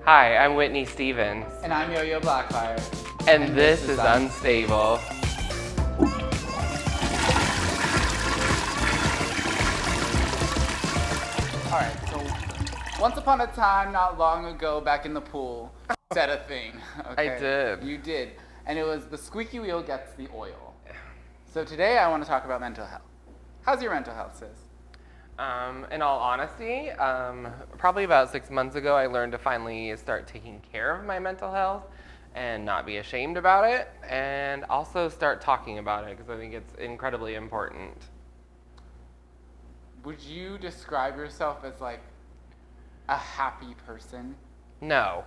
Hi, I'm Whitney Stevens. And I'm Yoyo Blackfire. And this is Unstable. Alright, so once upon a time, not long ago, back in the pool, said a thing. Okay? I did. You did. And it was the squeaky wheel gets the oil. So today I want to talk about mental health. How's your mental health, sis? In all honesty, probably about 6 months ago, I learned to finally start taking care of my mental health and not be ashamed about it, and also start talking about it because I think it's incredibly important. Would you describe yourself as like a happy person? No.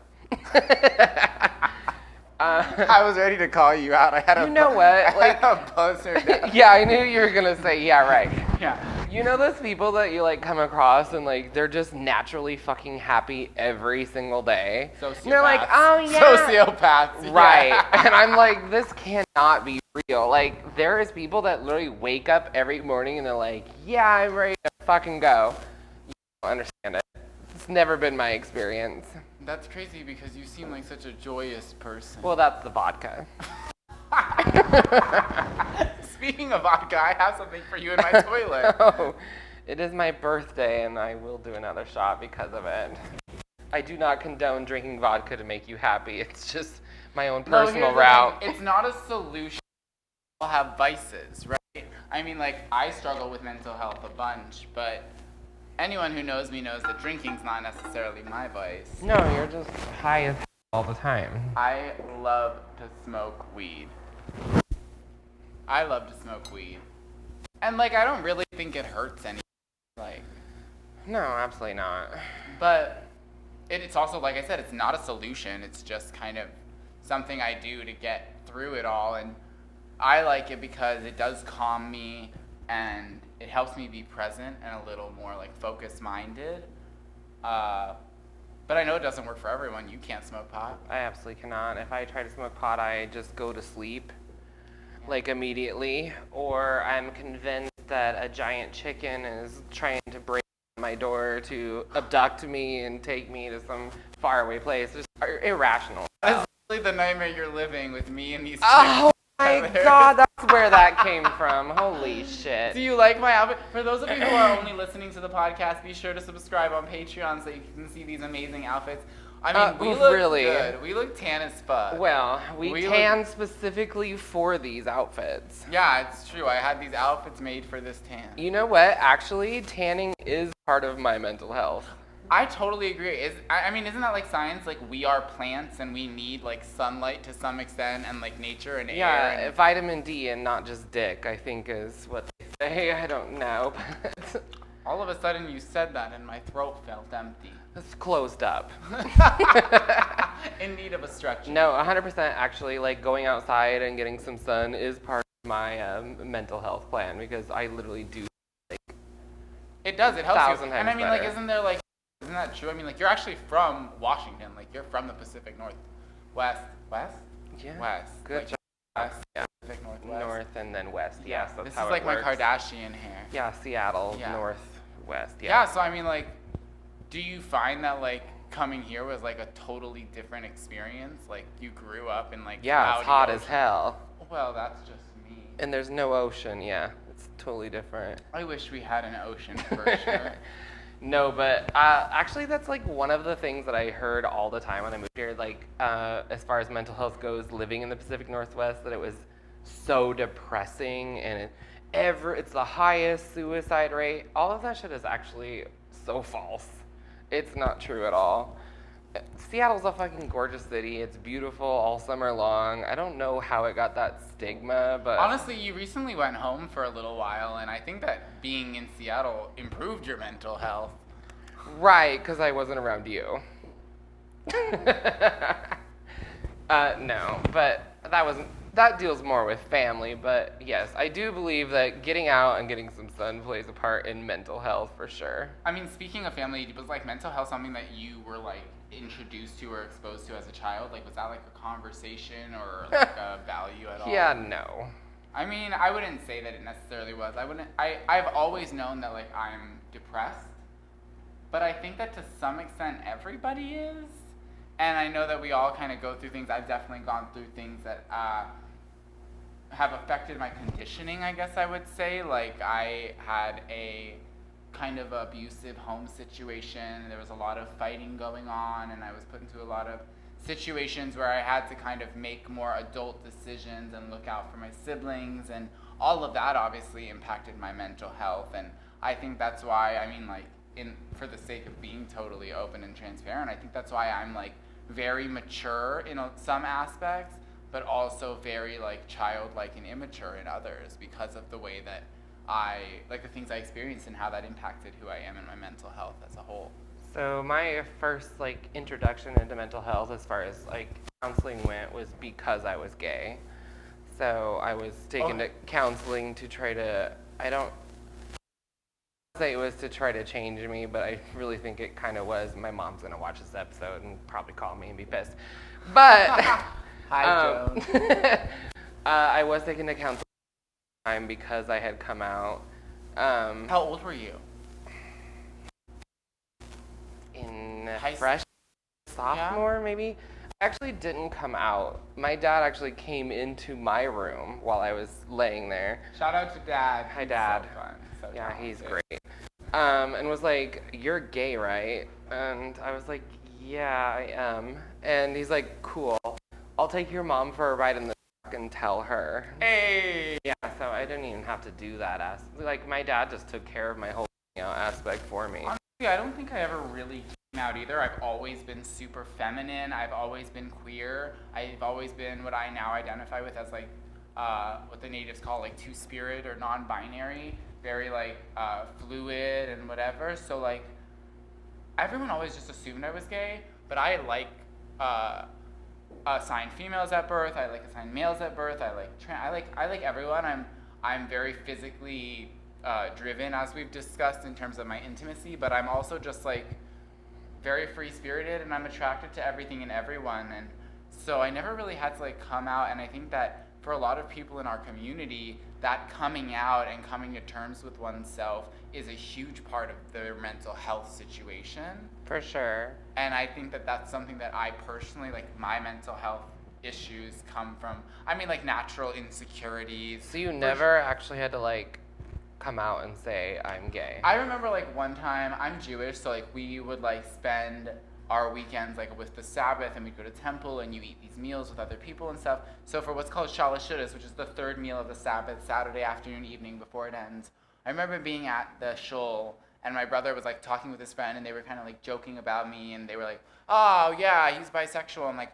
I was ready to call you out. I had You know what? Like a buzzer down. Yeah, I knew you were gonna say, yeah, right. Yeah. You know those people that you like come across and like they're just naturally fucking happy every single day? Sociopaths. And they're like, oh yeah. Sociopaths. Right. Yeah. And I'm like, this cannot be real. Like, there is people that literally wake up every morning and they're like, yeah, I'm ready to fucking go. You don't understand it. It's never been my experience. That's crazy because you seem like such a joyous person. Well, that's the vodka. Speaking of vodka, I have something for you in my toilet. Oh, it is my birthday and I will do another shot because of it. I do not condone drinking vodka to make you happy. It's just my own personal route. It's not a solution. People have vices, right? I mean, like, I struggle with mental health a bunch, but anyone who knows me knows that drinking's not necessarily my vice. No, you're just high as hell all the time. I love to smoke weed. I love to smoke weed. And, like, I don't really think it hurts anyone. Like, No, absolutely not. but it's also, like I said, it's not a solution. It's just kind of something I do to get through it all. And I like it because it does calm me and it helps me be present and a little more, like, focus-minded. But I know it doesn't work for everyone. You can't smoke pot. I absolutely cannot. If I try to smoke pot, I just go to sleep, like immediately, or I'm convinced that a giant chicken is trying to break my door to abduct me and take me to some faraway place. It's irrational. That's really the nightmare you're living with me and these Oh my together. god, that's where that came from. Holy shit. Do you like my outfit? For those of you who are only listening to the podcast, be sure to subscribe on Patreon so you can see these amazing outfits. I mean, we look really good. We look tan as fuck. Well, we We tan specifically for these outfits. Yeah, it's true. I had these outfits made for this tan. You know what? Actually, tanning is part of my mental health. I totally agree. I mean, isn't that like science? Like, we are plants and we need, like, sunlight to some extent and, like, nature and air. Yeah, And vitamin D and not just dick, I think is what they say. I don't know. But all of a sudden you said that and my throat felt empty. it's closed up. In need of a stretch. No, 100% actually, like going outside and getting some sun is part of my mental health plan because I literally do. It does. It helps 1,000 you. times And I mean, better. like, isn't that true? I mean, like, you're actually from Washington. Like, you're from the Pacific Northwest. West? Yeah. West. Good Like, job. West. Yeah. Pacific Northwest. North and then west. Yes, that's This how is it like works. my Kardashian hair. Yeah, Seattle, Yeah. northwest. Yeah, so I mean, like, do you find that, like, coming here was, like, a totally different experience? Like, you grew up in, like, Yeah, it's cloudy hot as ocean. hell. Well, that's just me. And there's no ocean, yeah. It's totally different. I wish we had an ocean for sure. No, but actually that's like one of the things that I heard all the time when I moved here, like as far as mental health goes, living in the Pacific Northwest, that it was so depressing and it's the highest suicide rate. All of that shit is actually so false. It's not true at all. Seattle's a fucking gorgeous city. It's beautiful all summer long. I don't know how it got that stigma, but Honestly, you recently went home for a little while, and I think that being in Seattle improved your mental health. right, because I wasn't around you. No, but that deals more with family. But yes, I do believe that getting out and getting some sun plays a part in mental health for sure. I mean, speaking of family, was, like, mental health something that you were, like, introduced to or exposed to as a child? Like, was that, like, a conversation or, like, a value at all? Yeah, no. I mean, I wouldn't say that it necessarily was. I've always known that, like, I'm depressed, but I think that to some extent everybody is. And I know that we all kind of go through things. I've definitely gone through things that have affected my conditioning, I guess I would say. Like, I had a kind of abusive home situation. There was a lot of fighting going on, and I was put into a lot of situations where I had to kind of make more adult decisions and look out for my siblings, and all of that obviously impacted my mental health. And I think that's why, I mean, like, for the sake of being totally open and transparent, I think that's why I'm like very mature in some aspects, but also very like childlike and immature in others, because of the way that like the things I experienced and how that impacted who I am and my mental health as a whole. So my first like introduction into mental health, as far as like counseling went, was because I was gay. So I was taken to counseling to try to, I don't say it was to try to change me, but I really think it kind of was. My mom's gonna watch this episode and probably call me and be pissed. But Hi, Joan. I was taken to counseling because I had come out. How old were you? In sophomore, maybe. I actually didn't come out. My dad actually came into my room while I was laying there. Shout out to Dad. Hi, Dad. So fun. So yeah, talented. he's great. And was like, "You're gay, right?" And I was like, "Yeah, I am." And he's like, "Cool. I'll take your mom for a ride in the truck and tell her." Hey. Yeah, so I didn't even have to do that. Like, my dad just took care of my whole aspect for me. Honestly, I don't think I ever really came out either. I've always been super feminine. I've always been queer. I've always been what I now identify with as like what the natives call like two-spirit or non-binary. Very like fluid and whatever. So like everyone always just assumed I was gay, but I like assigned females at birth. I like assigned males at birth. I like everyone. I'm very physically driven, as we've discussed, in terms of my intimacy, but I'm also just like very free-spirited, and I'm attracted to everything and everyone. And so I never really had to like come out. And I think that for a lot of people in our community, that coming out and coming to terms with oneself is a huge part of their mental health situation. For sure. And I think that that's something that I personally, like, my mental health issues come from, I mean, like, natural insecurities. So you never actually had to, like, come out and say, I'm gay? I remember, like, one time, I'm Jewish, so, like, we would, like, spend our weekends, like, with the Sabbath, and we'd go to temple, and you eat these meals with other people and stuff. So for what's called Shalashudas, which is the third meal of the Sabbath, Saturday afternoon, evening, before it ends, I remember being at the shul, and my brother was like talking with his friend, and they were kind of like joking about me, and they were like, "Oh yeah, he's bisexual." And like,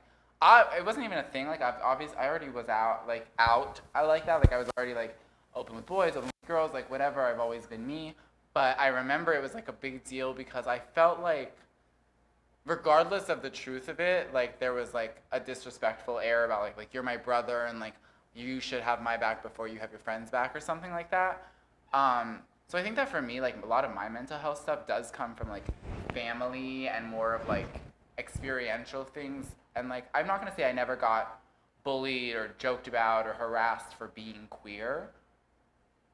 it wasn't even a thing. Like I already was out. I like that. Like I was already like open with boys, open with girls, like whatever. I've always been me. But I remember it was like a big deal because I felt like, regardless of the truth of it, like there was like a disrespectful air about like you're my brother, and like you should have my back before you have your friend's back or something like that. So I think that for me, like a lot of my mental health stuff does come from like family and more of like experiential things. And like I'm not gonna say I never got bullied or joked about or harassed for being queer,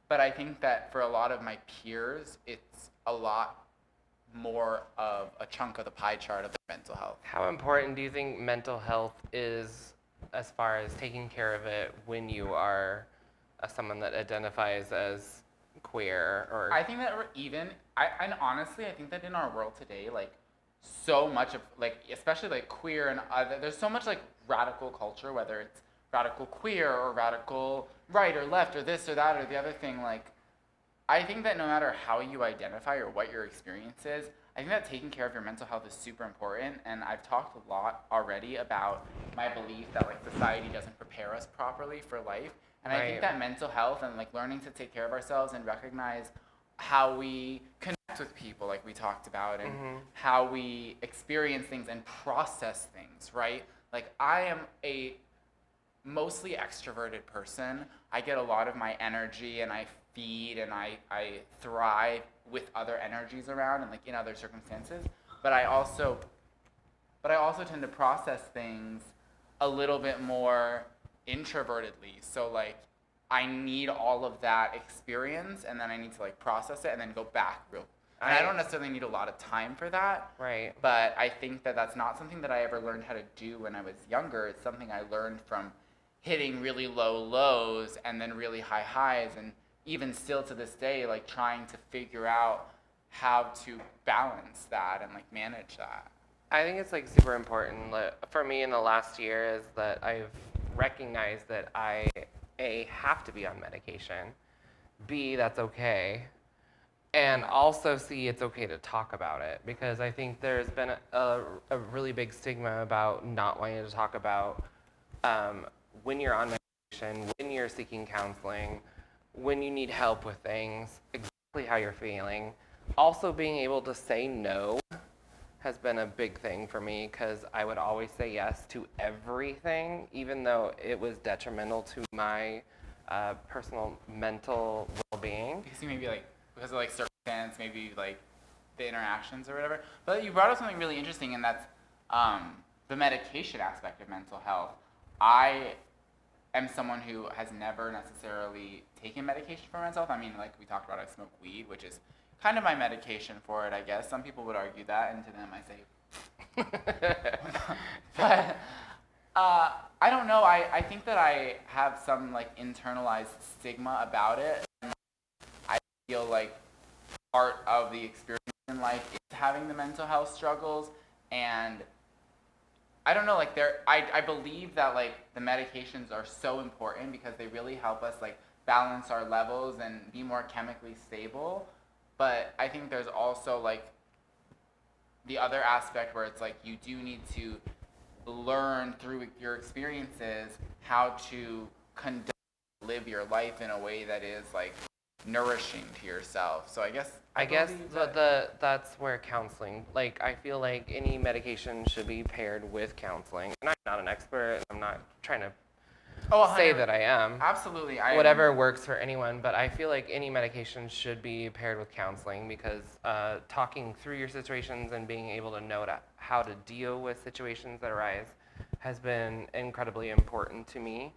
but I think that for a lot of my peers, it's a lot more of a chunk of the pie chart of their mental health. How important do you think mental health is as far as taking care of it when you are someone that identifies as queer? Or I think that and honestly, I think that in our world today, like so much of like, especially like queer and other, there's so much like radical culture, whether it's radical queer or radical right or left or this or that or the other thing. Like, I think that no matter how you identify or what your experience is, I think that taking care of your mental health is super important. And I've talked a lot already about my belief that like society doesn't prepare us properly for life. And I think that mental health and like learning to take care of ourselves and recognize how we connect with people, like we talked about, and how we experience things and process things, right? Like I am a mostly extroverted person. I get a lot of my energy and I feed and I thrive with other energies around and like in other circumstances. But I also tend to process things a little bit more introvertedly. So like I need all of that experience, and then I need to like process it and then go back real. And I don't necessarily need a lot of time for that. Right. But I think that that's not something that I ever learned how to do when I was younger. It's something I learned from hitting really low lows and then really high highs, and even still to this day, like trying to figure out how to balance that and like manage that. I think it's like super important for me in the last year is that I've recognized that I A, have to be on medication, B, that's okay, and also C, it's okay to talk about it, because I think there's been a really big stigma about not wanting to talk about when you're on medication, when you're seeking counseling, when you need help with things, exactly how you're feeling. Also being able to say no has been a big thing for me, because I would always say yes to everything, even though it was detrimental to my personal mental well-being. Because you maybe like because of like circumstance, maybe like the interactions or whatever. But you brought up something really interesting, and that's the medication aspect of mental health. I am someone who has never necessarily taken medication for mental health. I mean, like we talked about, I smoke weed, which is kind of my medication for it, I guess. Some people would argue that, and to them I say, but I don't know. I think that I have some like internalized stigma about it. And I feel like part of the experience in life is having the mental health struggles, and I don't know, like I believe that like the medications are so important because they really help us like balance our levels and be more chemically stable. But I think there's also like the other aspect where it's like you do need to learn through your experiences how to conduct, live your life in a way that is like nourishing to yourself. So I guess that's where counseling, like I feel like any medication should be paired with counseling. And I'm not an expert, and I'm not trying to say that I am. Absolutely. Whatever works for anyone, but I feel like any medication should be paired with counseling, because talking through your situations and being able to know how to deal with situations that arise has been incredibly important to me.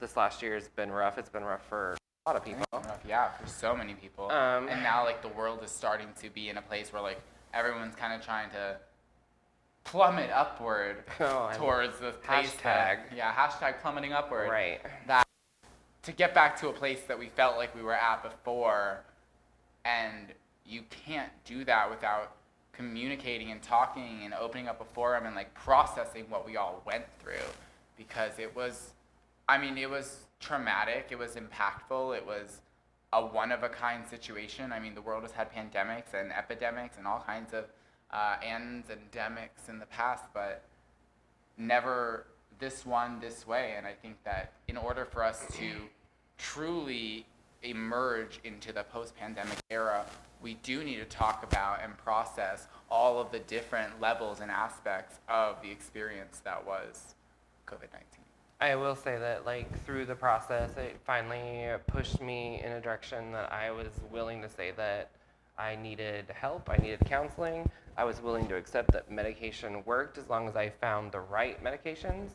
This last year has been rough. It's been rough for a lot of people. Yeah, for so many people. And now like the world is starting to be in a place where like everyone's kind of trying to plummet upward towards the place hashtag plummeting upward. Right. That to get back to a place that we felt like we were at before, and you can't do that without communicating and talking and opening up a forum and like processing what we all went through, because it was traumatic, it was impactful, it was a one-of-a-kind situation. I mean, the world has had pandemics and epidemics and all kinds of endemics in the past, but never this one this way. And I think that in order for us to truly emerge into the post-pandemic era, we do need to talk about and process all of the different levels and aspects of the experience that was COVID-19. I will say that like through the process, it finally pushed me in a direction that I was willing to say that I needed help, I needed counseling. I was willing to accept that medication worked as long as I found the right medications.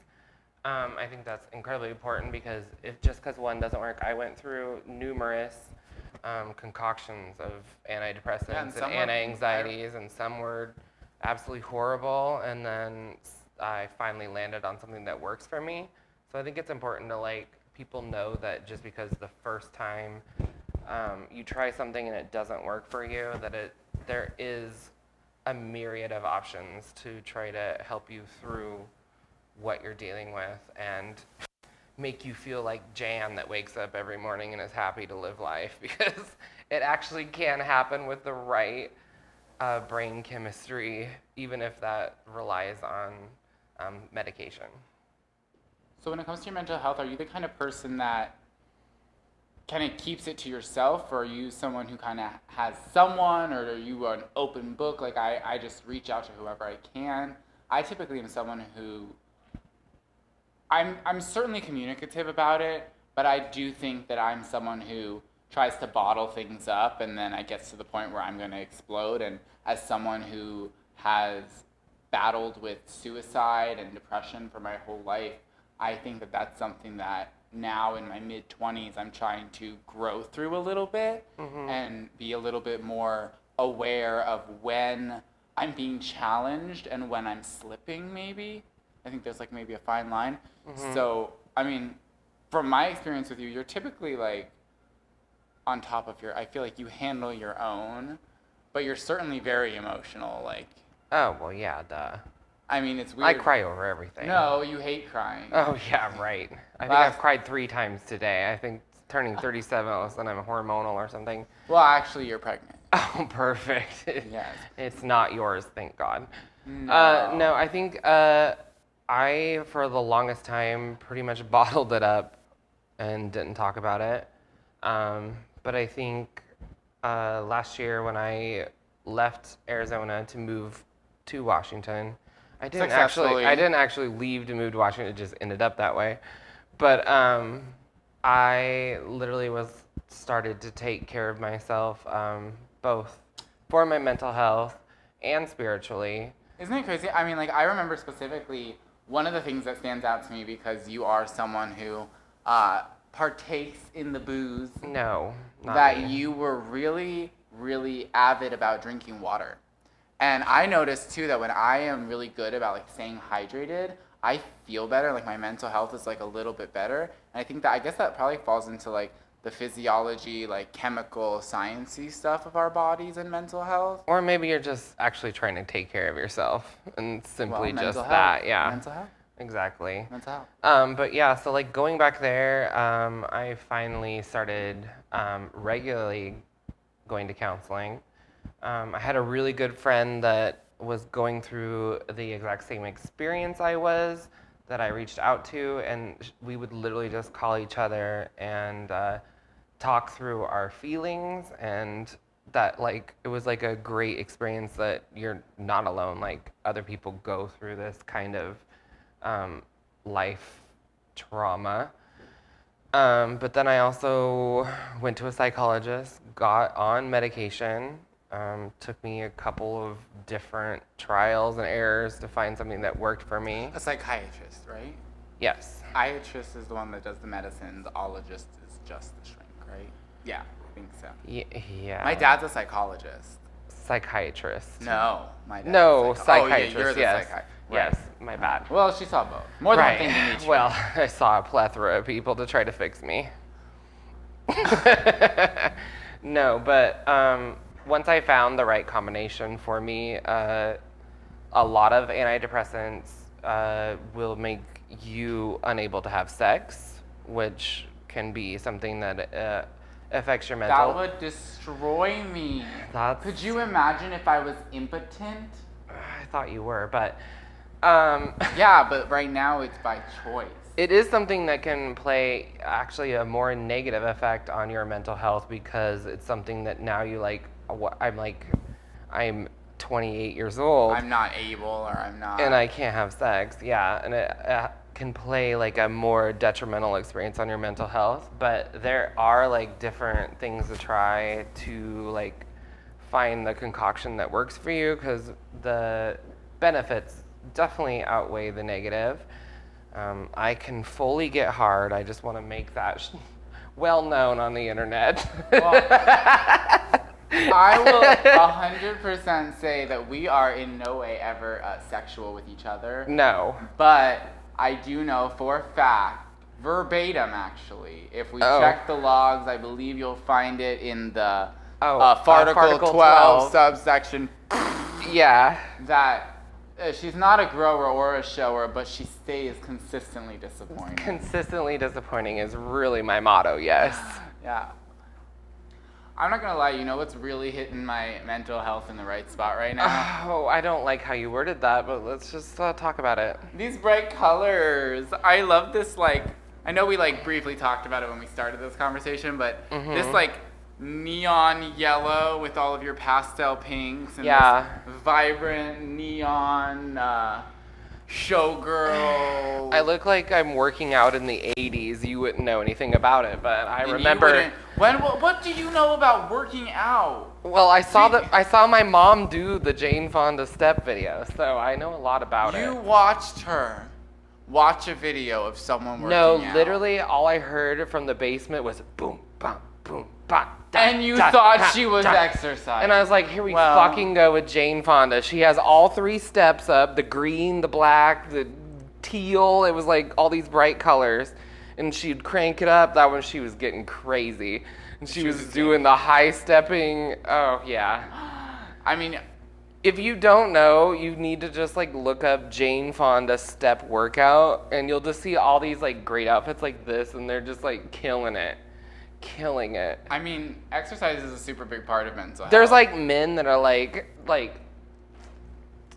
I think that's incredibly important, because if just because one doesn't work, I went through numerous concoctions of antidepressants and anti-anxieties, and some were absolutely horrible, and then I finally landed on something that works for me. So I think it's important to like people know that just because the first time you try something and it doesn't work for you, that there is a myriad of options to try to help you through what you're dealing with and make you feel like Jan that wakes up every morning and is happy to live life, because it actually can happen with the right brain chemistry, even if that relies on medication. So when it comes to your mental health, are you the kind of person that kind of keeps it to yourself, or are you someone who kind of has someone, or are you an open book? Like I just reach out to whoever I can. I typically am someone who I'm certainly communicative about it, but I do think that I'm someone who tries to bottle things up, and then I get to the point where I'm going to explode. And as someone who has battled with suicide and depression for my whole life, I think that that's something that now in my mid-20s, I'm trying to grow through a little bit and be a little bit more aware of when I'm being challenged and when I'm slipping, maybe. I think there's like maybe a fine line. So, I mean, from my experience with you, you're typically like on top of I feel like you handle your own, but you're certainly very emotional. Like, Oh, well, yeah, duh. I mean, it's weird. I cry over everything. No, you hate crying. Oh, yeah, right. I think I've cried 3 times today. I think turning 37, all of a sudden I'm hormonal or something. Well, actually, you're pregnant. Oh, perfect. Yes. It's not yours, thank God. No. I think I, for the longest time, pretty much bottled it up and didn't talk about it. But I think last year when I left Arizona to move to Washington, I didn't actually leave to move to Washington. It just ended up that way. But I literally started to take care of myself, both for my mental health and spiritually. Isn't it crazy? I mean, like, I remember specifically one of the things that stands out to me, because you are someone who partakes in the booze. No, not that me. You were really, really avid about drinking water. And I noticed too that when I am really good about like staying hydrated, I feel better. Like my mental health is like a little bit better. And I guess that probably falls into like the physiology, like chemical, sciencey stuff of our bodies and mental health. Or maybe you're just actually trying to take care of yourself and simply just mental that. health. Yeah. Mental health. Exactly. Mental health. But yeah, so like going back there, I finally started regularly going to counseling. I had a really good friend that was going through the exact same experience I was, that I reached out to, and we would literally just call each other and talk through our feelings, and that like it was like a great experience that you're not alone. Like other people go through this kind of life trauma. But then I also went to a psychologist, got on medication. Took me a couple of different trials and errors to find something that worked for me. A psychiatrist, right? Yes. Psychiatrist is the one that does the medicines. Ologist is just the shrink, right? Yeah, I think so. Yeah. My dad's a psychologist. Psychiatrist. No, my dad. No, Oh, psychiatrist. yeah, you're the yes. psychiatrist. Yes, my bad. Well, she saw both. More than one thing to meet you. Well, I saw a plethora of people to try to fix me. No, but once I found the right combination for me, a lot of antidepressants will make you unable to have sex, which can be something that affects your mental. That would destroy me. That's- Could you imagine if I was impotent? I thought you were, but Yeah, but right now it's by choice. it is something that can play actually a more negative effect on your mental health, because it's something that now you like. I'm 28 years old. I'm not able, or I'm not. And I can't have sex. Yeah, and it can play like a more detrimental experience on your mental health. But there are like different things to try to like find the concoction that works for you, because the benefits definitely outweigh the negative. I can fully get hard. I just want to make that well known on the internet. Well, I will 100% say that we are in no way ever sexual with each other. No. But I do know for a fact, verbatim actually, if we check the logs, I believe you'll find it in the Farticle 12 subsection. Yeah. That she's not a grower or a shower, but she stays consistently disappointing. Consistently disappointing is really my motto, yes. Yeah. I'm not gonna lie, you know what's really hitting my mental health in the right spot right now? Oh, I don't like how you worded that, but let's just talk about it. These bright colors. I love this, like, I know we like briefly talked about it when we started this conversation, but this like neon yellow with all of your pastel pinks and this vibrant neon showgirl. I look like I'm working out in the 80s. You wouldn't know anything about it, but I remember. What do you know about working out? Well, I saw my mom do the Jane Fonda step video, so I know a lot about it. You watched her watch a video of someone working No, out. literally, all I heard from the basement was boom, bam, boom, bam. And you thought she was exercising. And I was like, here we fucking go with Jane Fonda. She has all 3 steps up, the green, the black, the teal. It was like all these bright colors. And she'd crank it up. That one, she was getting crazy. And she was doing the high stepping. Oh, yeah. I mean, if you don't know, you need to just like look up Jane Fonda step workout. And you'll just see all these like great outfits like this. And they're just like killing it. Killing it. I mean, exercise is a super big part of mental health. There's like men that are like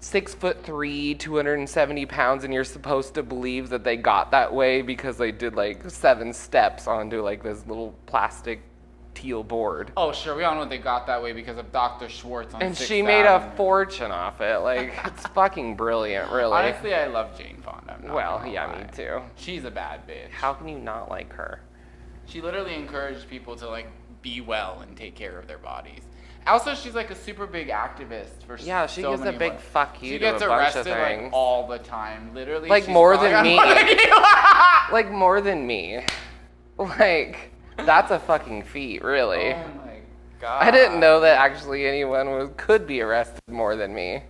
6'3", 270 pounds, and you're supposed to believe that they got that way because they did like 7 steps onto like this little plastic teal board. Oh, sure. We all know they got that way because of Dr. Schwartz on And 6th she made Avenue. a fortune off it. Like, it's fucking brilliant, really. Honestly, I love Jane Fonda. I'm not Well, gonna yeah, lie. me too. She's a bad bitch. How can you not like her? She literally encouraged people to like be well and take care of their bodies. Also, she's like a super big activist for Yeah, she so gives a many big more- fuck you She to a gets bunch of arrested things. like all the time, literally. Like, she's more probably than on me. one- Like, more than me. Like, that's a fucking feat, really. Oh my god. I didn't know that actually anyone could be arrested more than me.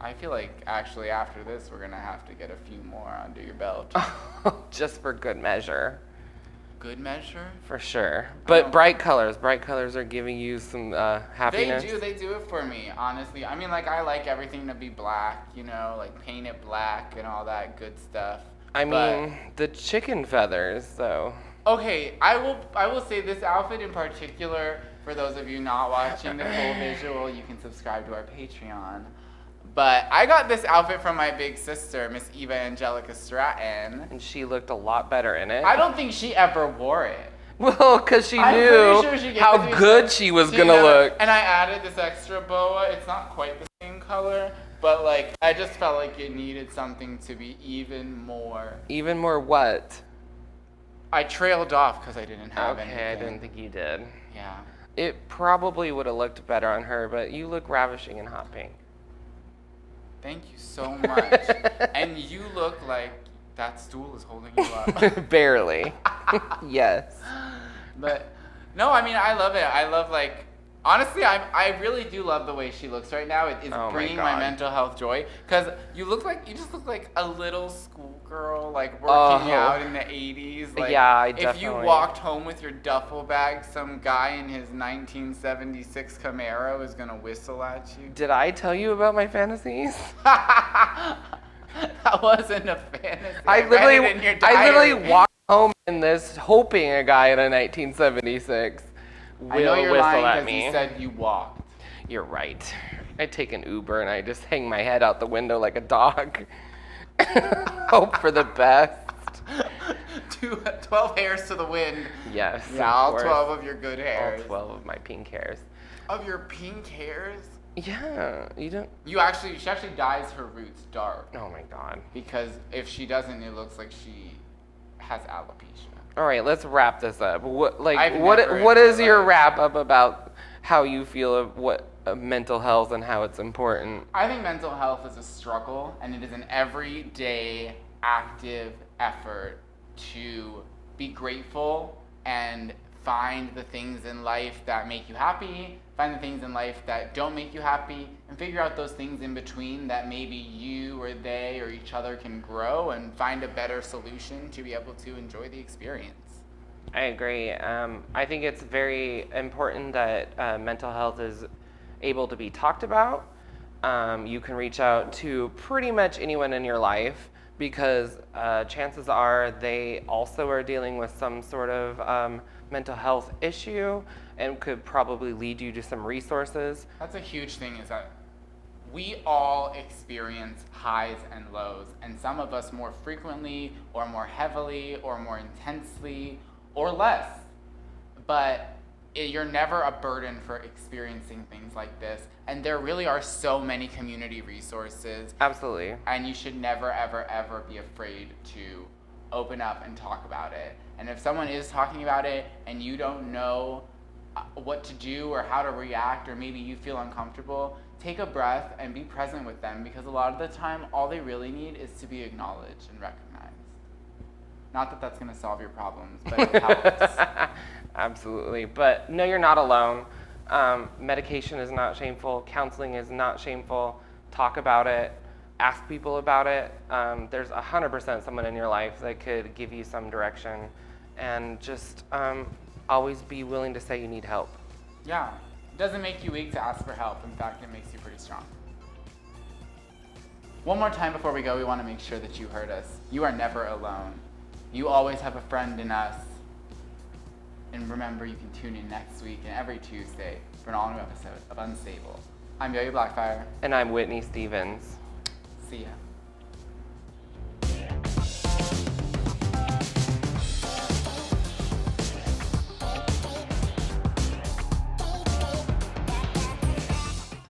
I feel like actually after this, we're gonna have to get a few more under your belt. Just for good measure. Good measure. For sure. Oh. But bright colors are giving you some happiness. They do it for me, honestly. I mean, like, I like everything to be black, you know, like paint it black and all that good stuff. I But- mean, the chicken feathers, though. Okay, I will say this outfit in particular, for those of you not watching the full visual, you can subscribe to our Patreon. But I got this outfit from my big sister, Miss Eva Angelica Stratton. And she looked a lot better in it. I don't think she ever wore it. Well, because she I'm knew pretty sure she gave it to how me. good she was She going to never- look. And I added this extra boa. It's not quite the same color, but like I just felt like it needed something to be even more. Even more what? I trailed off because I didn't have anything. Okay, I didn't think you did. Yeah. It probably would have looked better on her, but you look ravishing in hot pink. Thank you so much. And you look like that stool is holding you up. Barely. Yes. But no, I mean I love it. I love like honestly, I really do love the way she looks right now. It is Oh my bringing my God. mental health joy because you just look like a little schoolgirl, like working Oh. out in the 80s. Like, Yeah, I if you definitely- walked home with your duffel bag, some guy in his 1976 Camaro is gonna whistle at you. Did I tell you about my fantasies? That wasn't a fantasy. I read literally, it in your I literally diary. walked home in this, hoping a guy in a 1976 will I know you're whistle lying at because me. you said you walked. You're right. I take an Uber and I just hang my head out the window like a dog. Hope for the best. 12 hairs to the wind. Yes. Yeah, of all course. 12 of your good hairs. All 12 of my pink hairs. Of your pink hairs? Yeah, you don't. She actually dyes her roots dark Oh my god. because if she doesn't, it looks like she has alopecia. All right, let's wrap this up. What I've what never what in is my your life- wrap up about how you feel of what mental health and how it's important? I think mental health is a struggle, and it is an everyday active effort to be grateful and find the things in life that make you happy, find the things in life that don't make you happy, and figure out those things in between that maybe you or they or each other can grow and find a better solution to be able to enjoy the experience. I agree. I think it's very important that mental health is able to be talked about. You can reach out to pretty much anyone in your life because chances are they also are dealing with some sort of mental health issue and could probably lead you to some resources. That's a huge thing is that we all experience highs and lows, and some of us more frequently or more heavily or more intensely or less. But you're never a burden for experiencing things like this. And there really are so many community resources, Absolutely. and you should never, ever, ever be afraid to open up and talk about it. And if someone is talking about it and you don't know what to do or how to react, or maybe you feel uncomfortable, take a breath and be present with them, because a lot of the time all they really need is to be acknowledged and recognized. Not that that's going to solve your problems, but it helps. Absolutely. But no, you're not alone. Medication is not shameful. Counseling is not shameful. Talk about it. Ask people about it. There's 100% someone in your life that could give you some direction. And just always be willing to say you need help. Yeah. It doesn't make you weak to ask for help. In fact, it makes you pretty strong. One more time before we go, we want to make sure that you heard us. You are never alone. You always have a friend in us. And remember, you can tune in next week and every Tuesday for an all-new episode of Unstable. I'm Yoyo Blackfire. And I'm Whitney Stevens. See ya.